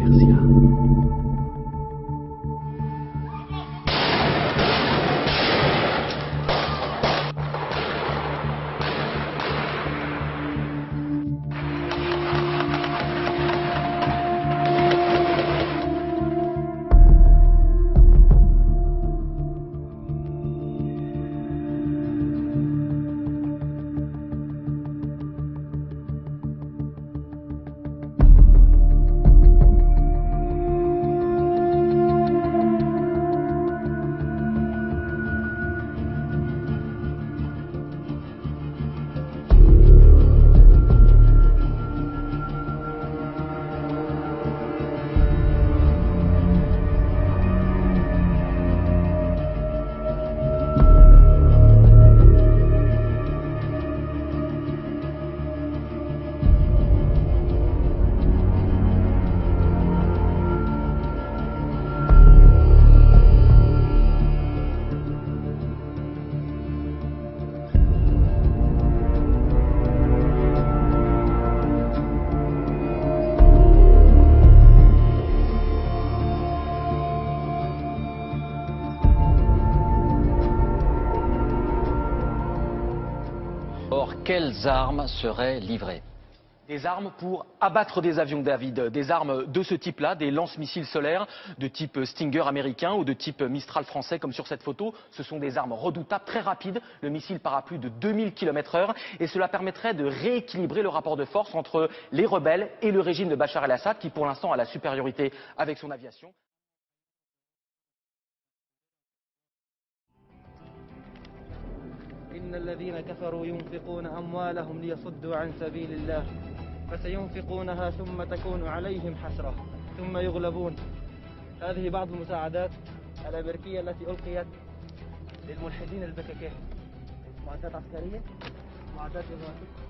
Persia. Or, quelles armes seraient livrées? Des armes pour abattre des avions, David, des armes de ce type-là, des lance-missiles solaires de type Stinger américain ou de type Mistral français comme sur cette photo. Ce sont des armes redoutables, très rapides. Le missile part à plus de 2000 km/h et cela permettrait de rééquilibrer le rapport de force entre les rebelles et le régime de Bachar el-Assad qui pour l'instant a la supériorité avec son aviation. إن الذين كفروا ينفقون أموالهم ليصدوا عن سبيل الله فسينفقونها ثم تكون عليهم حسرة ثم يغلبون. هذه بعض المساعدات الأمريكية التي ألقيت للملحدين البككين. معدات عسكرية، معدات إغاثية.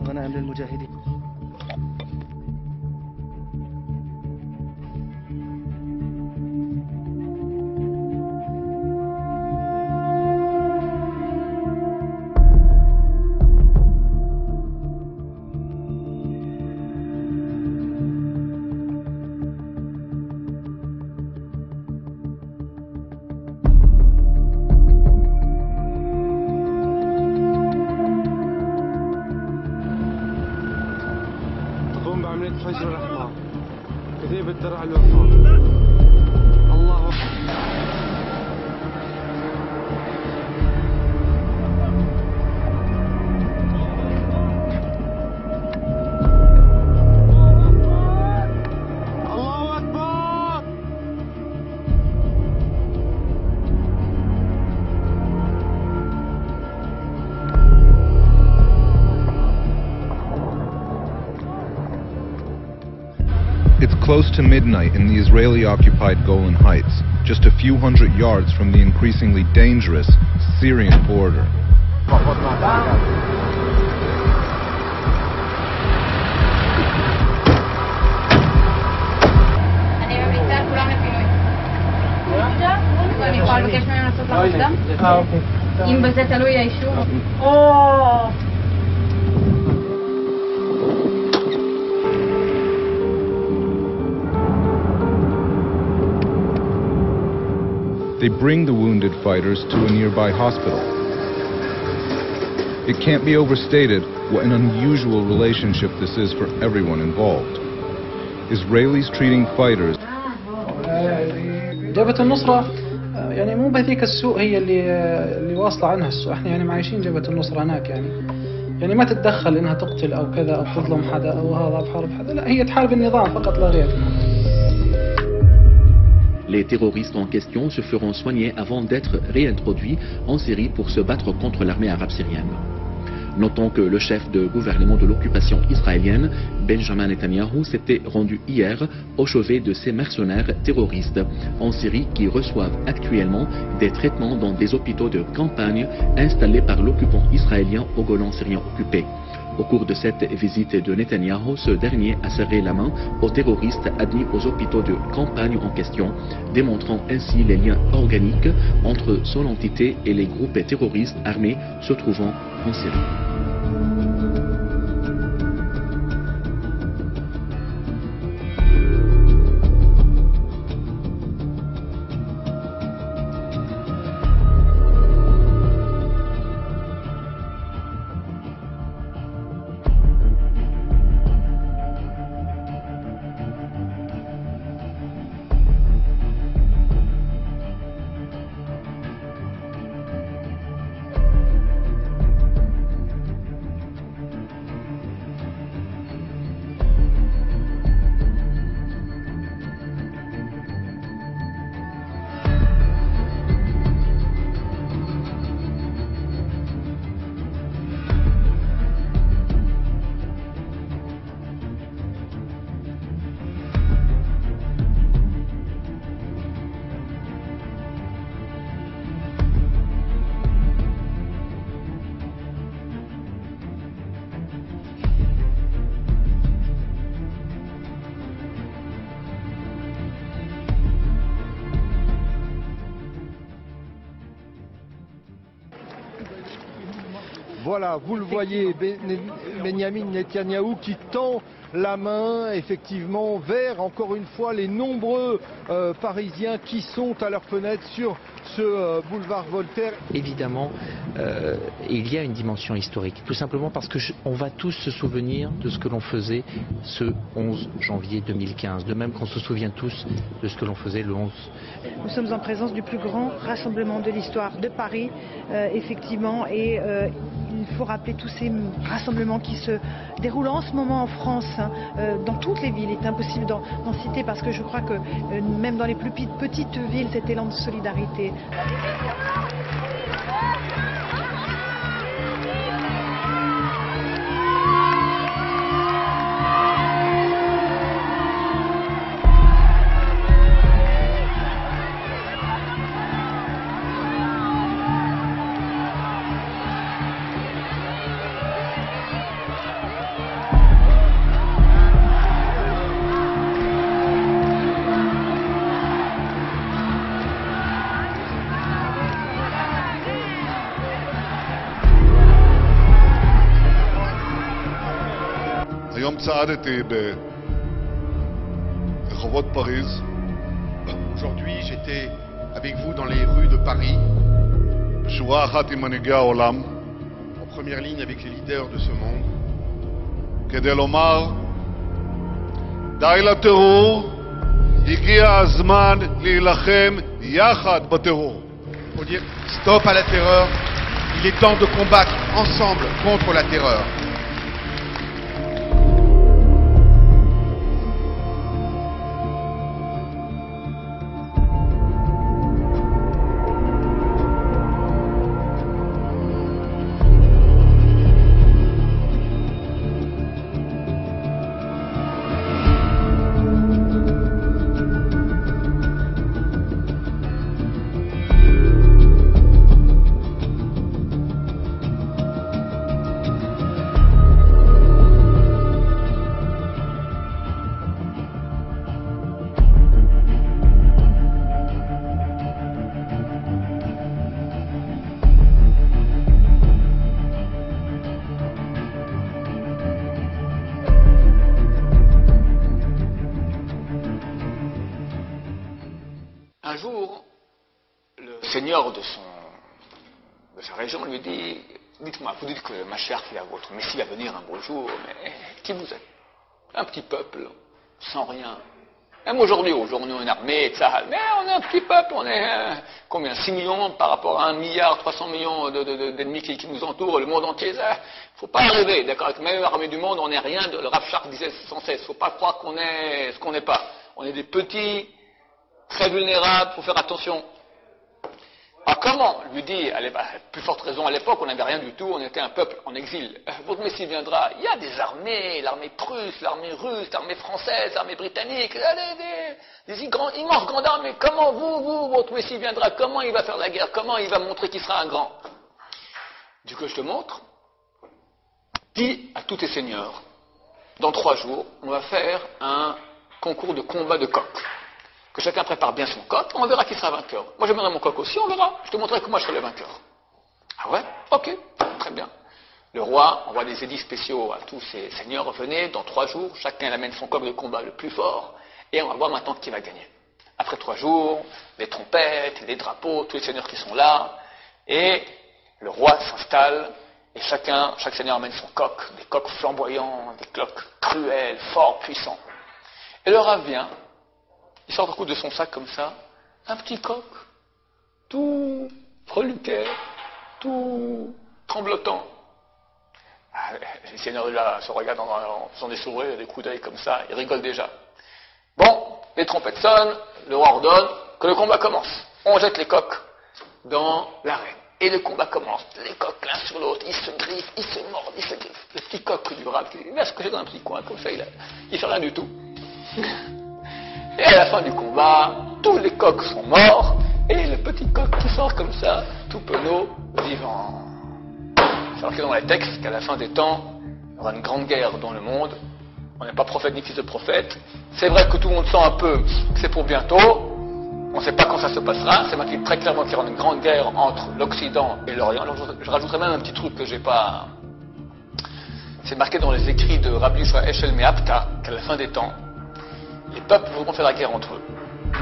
غنائم للمجاهدين. فجر الرحمة كذيب الدرع الوفاء. الله It's close to midnight in the Israeli-occupied Golan Heights, just a few hundred yards from the increasingly dangerous Syrian border. They bring the wounded fighters to a nearby hospital. It can't be overstated what an unusual relationship this is for everyone involved. Israelis treating fighters. جبهة النصرة يعني مو بهذيك السوء هي اللي واصلة عنها السوء، احنا يعني معايشين جبهة النصرة هناك يعني ما تتدخل انها تقتل او كذا او تظلم حدا او هذا بحارب حدا، لا هي تحارب النظام فقط لا غير. Les terroristes en question se feront soigner avant d'être réintroduits en Syrie pour se battre contre l'armée arabe syrienne. Notons que le chef de gouvernement de l'occupation israélienne, Benjamin Netanyahou, s'était rendu hier au chevet de ces mercenaires terroristes en Syrie qui reçoivent actuellement des traitements dans des hôpitaux de campagne installés par l'occupant israélien au Golan syrien occupé. Au cours de cette visite de Netanyahou, ce dernier a serré la main aux terroristes admis aux hôpitaux de campagne en question, démontrant ainsi les liens organiques entre son entité et les groupes terroristes armés se trouvant en Syrie. Voilà, vous le voyez, Benyamin Netanyahou qui tend la main effectivement vers, encore une fois, les nombreux Parisiens qui sont à leurs fenêtres sur ce boulevard Voltaire. Évidemment, il y a une dimension historique, tout simplement parce qu'on va tous se souvenir de ce que l'on faisait ce 11 janvier 2015, de même qu'on se souvient tous de ce que l'on faisait le 11. Nous sommes en présence du plus grand rassemblement de l'histoire de Paris, effectivement, et il faut rappeler tous ces rassemblements qui se déroulent en ce moment en France, dans toutes les villes. Il est impossible d'en citer parce que je crois que même dans les plus petites villes, cet élan de solidarité. היום צעדתי ברחובות פריז. Aujourd'hui, j'étais avec vous dans les rues de Paris. בשורה אחת עם מנהיגי העולם. En première ligne avec les leaders de ce monde. כדי לומר, די לטרור, הגיע הזמן להילחם יחד בטרור. Pour dire stop à la terreur, il est temps de combattre ensemble contre la terreur. Un jour, le seigneur de sa région lui dit, dites-moi, vous dites que Mashiach, votre Messie va venir un beau jour, mais qui vous êtes? Un petit peuple, sans rien. Même aujourd'hui, on a une armée, etc. Mais on est un petit peuple, on est combien? 6 millions par rapport à 1 milliard 300 millions d'ennemis qui nous entourent, le monde entier. Il ne faut pas rêver, d'accord? Avec même l'armée du monde, on n'est rien. Le Rav Shark disait sans cesse, il ne faut pas croire qu'on est ce qu'on n'est pas. On est des petits, très vulnérables, il faut faire attention. Alors comment, lui dit, à plus forte raison à l'époque, on n'avait rien du tout, on était un peuple en exil. Votre Messie viendra, il y a des armées, l'armée prusse, l'armée russe, l'armée française, l'armée britannique, des immenses grandes armées. Comment votre Messie viendra, comment il va faire la guerre, comment il va montrer qu'il sera un grand? Du coup, je te montre. Dis à tous tes seigneurs, dans 3 jours, on va faire un concours de combat de coq. Que chacun prépare bien son coq, on verra qui sera vainqueur. Moi, j'amènerai mon coq aussi, on verra. Je te montrerai comment je serai le vainqueur. Ah ouais? Ok, très bien. Le roi envoie des édits spéciaux à tous ses seigneurs. Venez, dans 3 jours, chacun amène son coq de combat le plus fort, et on va voir maintenant qui va gagner. Après 3 jours, les trompettes, les drapeaux, tous les seigneurs qui sont là, et le roi s'installe, et chaque seigneur amène son coq, des coqs flamboyants, des coqs cruels, forts, puissants. Et le roi vient, il sort un coup de son sac comme ça, un petit coq, tout freluquet, tout tremblotant. Les seigneurs là se regardent en faisant des sourires, des coups d'œil comme ça, ils rigolent déjà. Bon, les trompettes sonnent, le roi ordonne que le combat commence. On jette les coqs dans l'arène. Et le combat commence. Les coqs l'un sur l'autre, ils se griffent, ils se mordent, ils se griffent. Le petit coq du rap, il va se coucher dans un petit coin comme ça, il fait rien du tout. Et à la fin du combat, tous les coqs sont morts, et le petit coq qui sort comme ça, tout penaud, vivant. C'est marqué dans les textes qu'à la fin des temps, il y aura une grande guerre dans le monde. On n'est pas prophète ni fils de prophète. C'est vrai que tout le monde sent un peu que c'est pour bientôt. On ne sait pas quand ça se passera. C'est marqué très clairement qu'il y aura une grande guerre entre l'Occident et l'Orient. Alors je rajouterai même un petit truc que j'ai pas... C'est marqué dans les écrits de Rabbi Yishua Eshel Me'apta qu'à la fin des temps, les peuples voudront faire la guerre entre eux.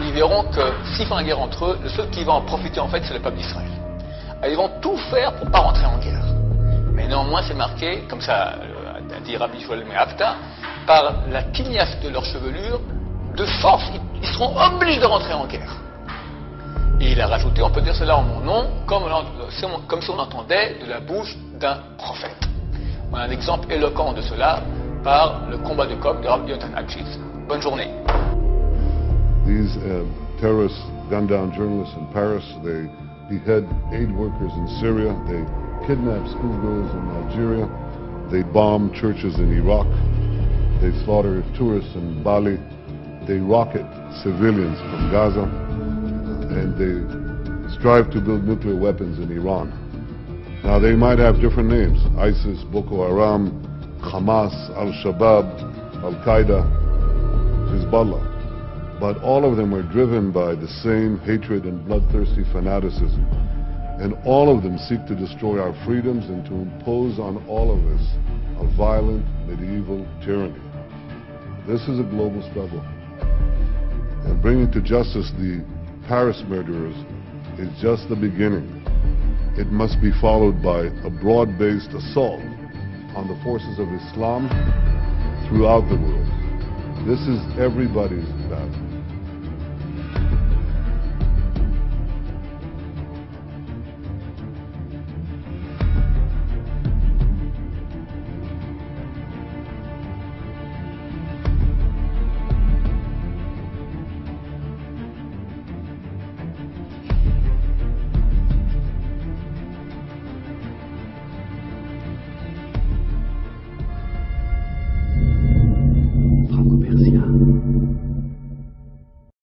Mais ils verront que s'ils font la guerre entre eux, le seul qui va en profiter en fait, c'est le peuple d'Israël. Alors, ils vont tout faire pour ne pas rentrer en guerre. Mais néanmoins, c'est marqué, comme ça a dit Rabbi Yishua Me'apta, par la tignasse de leur chevelure, de force, ils seront obligés de rentrer en guerre. Et il a rajouté, on peut dire cela en mon nom, comme si on entendait de la bouche d'un prophète. On a un exemple éloquent de cela par le combat de coq de Rabbi Yonatan Akshitz. Bonne journée. These terrorists gun down journalists in Paris. They behead aid workers in Syria. They kidnap schoolgirls in Algeria. They bomb churches in Iraq. They slaughter tourists in Bali. They rocket civilians from Gaza. And they strive to build nuclear weapons in Iran. Now they might have different names: ISIS, Boko Haram, Hamas, Al-Shabaab, Al-Qaeda, Hezbollah. But all of them are driven by the same hatred and bloodthirsty fanaticism. And all of them seek to destroy our freedoms and to impose on all of us a violent medieval tyranny. This is a global struggle. And bringing to justice the Paris murderers is just the beginning. It must be followed by a broad-based assault on the forces of Islam throughout the world. This is everybody's battle.